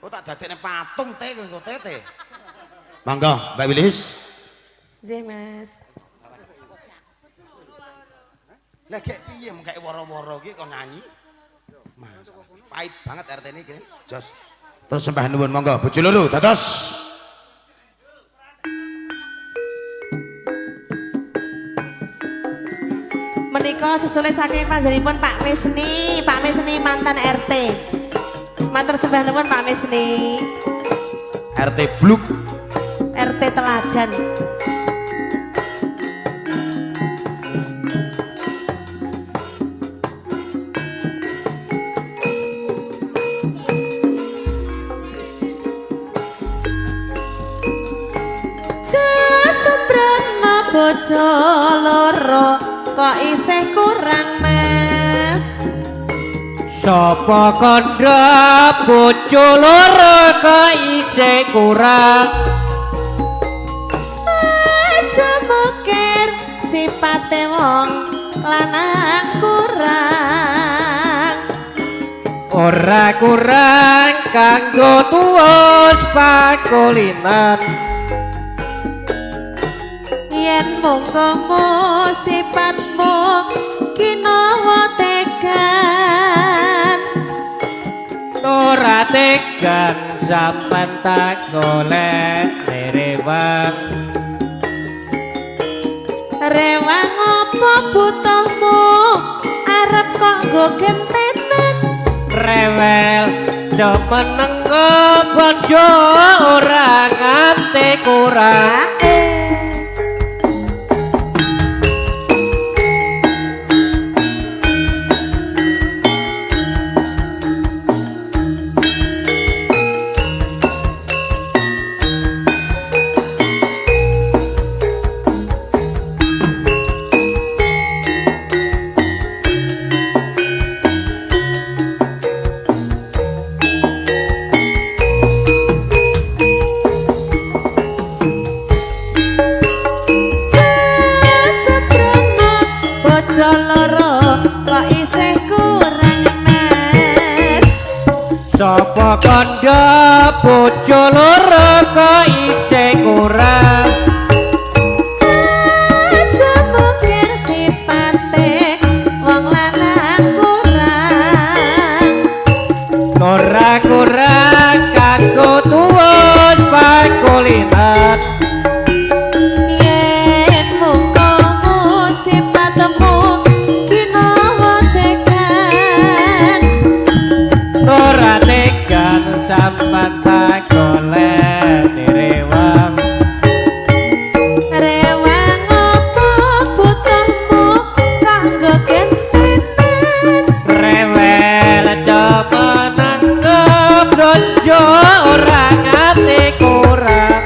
Oh tak dadekne patung teh kanggo tete. Monggo, Mbak Wilis. Nggih, Mas. Lah gek piye mengke woro-woro iki kok nyanyi? Mas, pahit banget RT ini kene. Jos. Terus sembah nuwun monggo bojo loro dados. Menika sesuai saking panjenenganipun Pak Mesni mantan RT. Matur sembah nuwun Pak Mesni. RT Bluk. RT Teladan. Jasebrana bojo loro kok isih kurang Mas. Sapa kandha bojo loro kok isih kurang. Aja mokir sipate wong lanang kurang. Ora kurang kanggo tuwus pakulinan. Yen mungkomu sifatmu kinawa tegan. Ora tegan sampean tak golek rewang. Rewang apa butuhmu arep kok nggo gentenan. Rewel do menengo bojo ora ngate kurang. Sapa kandha bojo loro kok isih kurang. Aja mungkir sipate wong lanang kurang. Ora kurang kanggo tuwus pakulinan. Yen mungkomu sifatmu kinawa tekan. Ora tegan sampean tak golek rewang. Rewang apa butuhmu kanggo gentenan. Rewel coba nanggep bojo ora ngate kurang.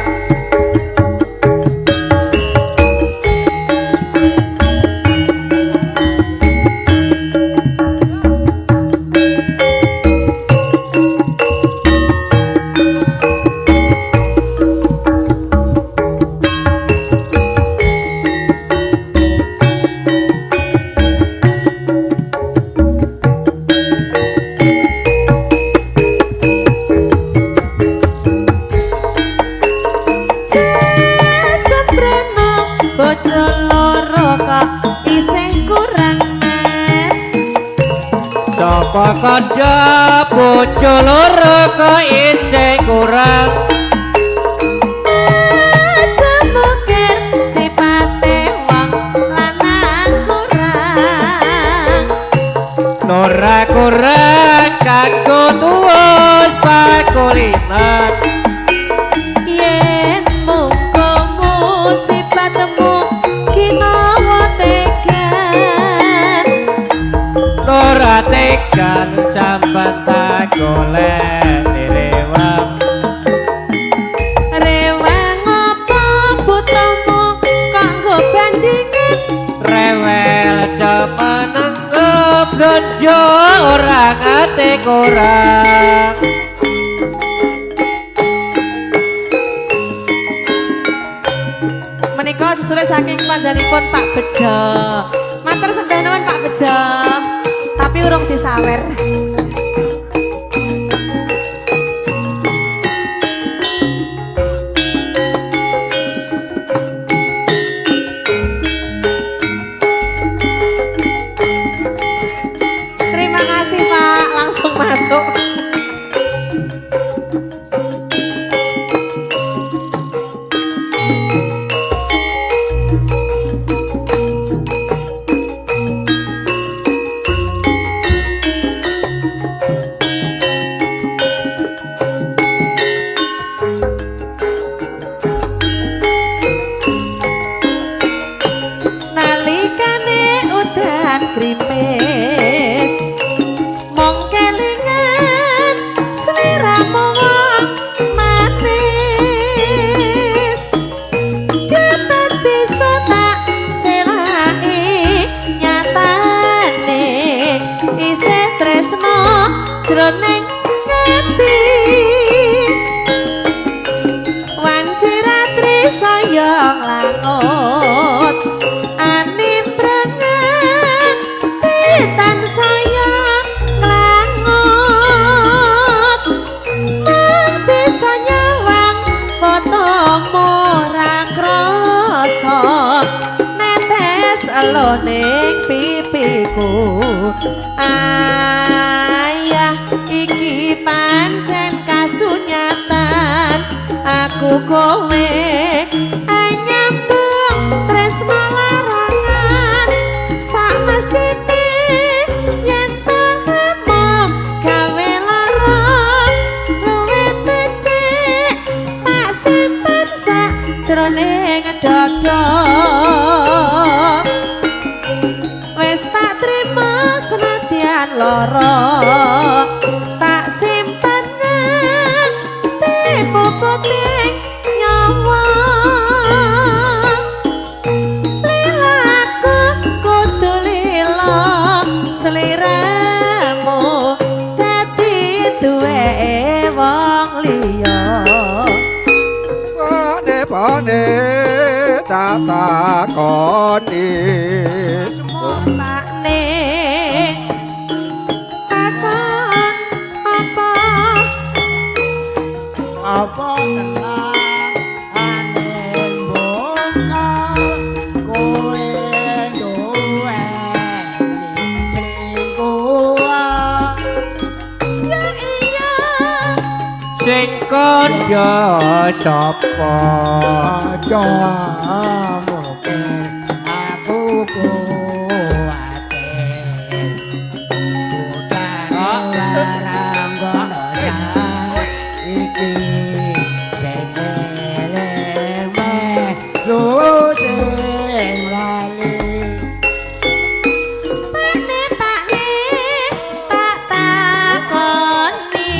Jasebrana bojo loro kok isih kurang Mas. Sapa kandha bojo loro kok isih kurang. Aja mungkir sipate wong lanang kurang. Ora kurang kanggo tuwus pakulinan. Yen mungkomu sifatmu kinawa tegan. Ora tegan sampean tak golek rewang. Rewang apa butuhmu kanggo bandingan. Rewel coba nanggep bojo ora ngate kurang. Menika sesuai saking panjenenganipun Pak Bejo. Matur sembah nuwun Pak Bejo. Tapi urung disawer. ning pipiku ayah iki pancen kasunyatan aku kowe anyambung tresno larangan sak mestine yen tanammu gawe larang luwe becik tak simpen sak jroning dada wis tak trima senadyan lara tak simpen nganti puputing nyawa lilaku kudu lila sliramu dadi duweke wong liya pane tak takoni pakne takon apa tenang aning bunga kowe duwe selingkuhan ya iya sing kandha sapa aja mungkin aku kuatir bukan larang gono iki sing eling melu sing lali pakne tak takoni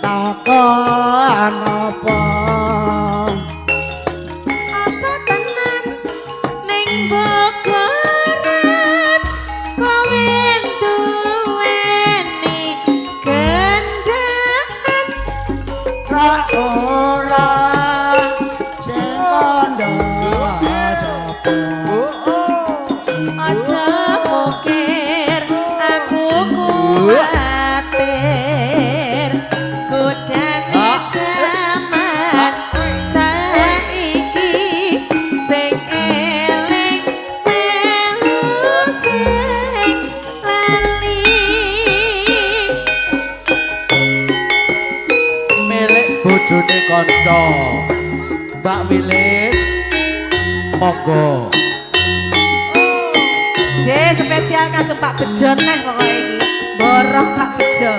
takon apa apa tenan ning Bogoran kowe duweni gendaan ra ora sing kandha sapa aja mukir aku kuatir godane jaman saiki sing eling melu sing lali milik bojone kanca Mbak Wilis monggo J spesial kanggo Pak Bejo neh pokoke iki borok Pak Bejo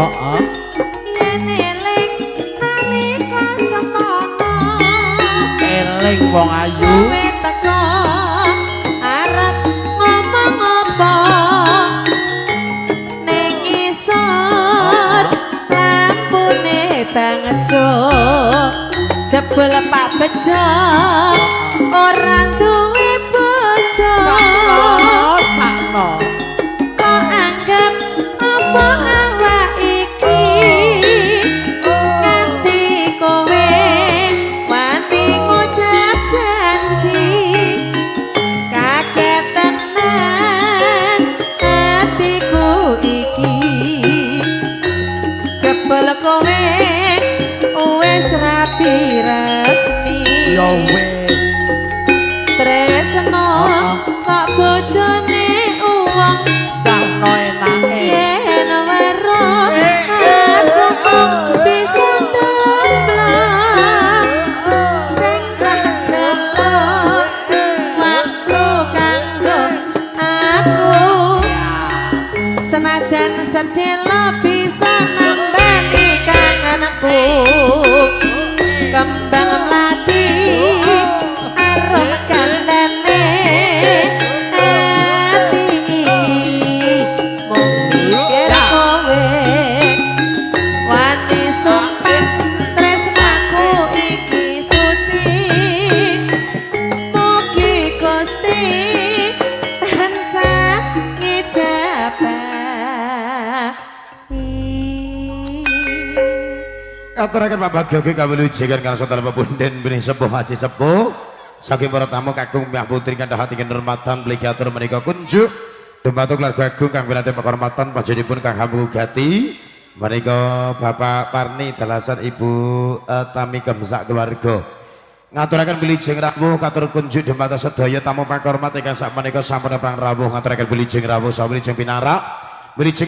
yen eling nalika semono eling wong ayu kowe teko arep ngomong apa ning isor lampune banget jo jebul Pak Bejo ora duwe bojo sakno kok anggap apa awak iki nganti kowe wani ngucap janji kaget tenan hatiku iki jebul kowe wis rapi resmi ya wis tresno kok bojone uwong sakno enake yen weruh aku bisa ndomblong sing tak jeluk waktu kanggo aku senajan sedelo bisa nambani kangenku kembang mlati arum kandane ati iki mung mikir kowe ngaturaken Pak Bagyo ki kawilujengan kang sedaya pepunden benih sepuh haji sepuh saking para tamu kakung Mbah Putri kandhah ati kehormatan plegiatur menika kunjuk dumateng keluarga agung kang pinanti penghormatan panjenenganipun kang Hamugati menika Bapak Parni dalasan Ibu Tami Gemsak keluarga ngaturaken wilujeng rawuh katur kunjuk dumateng sedaya tamu pangkhormat ingkang sakmenika sampun prang rawuh ngaturaken wilujeng rawuh saha wilujeng pinarak wilujeng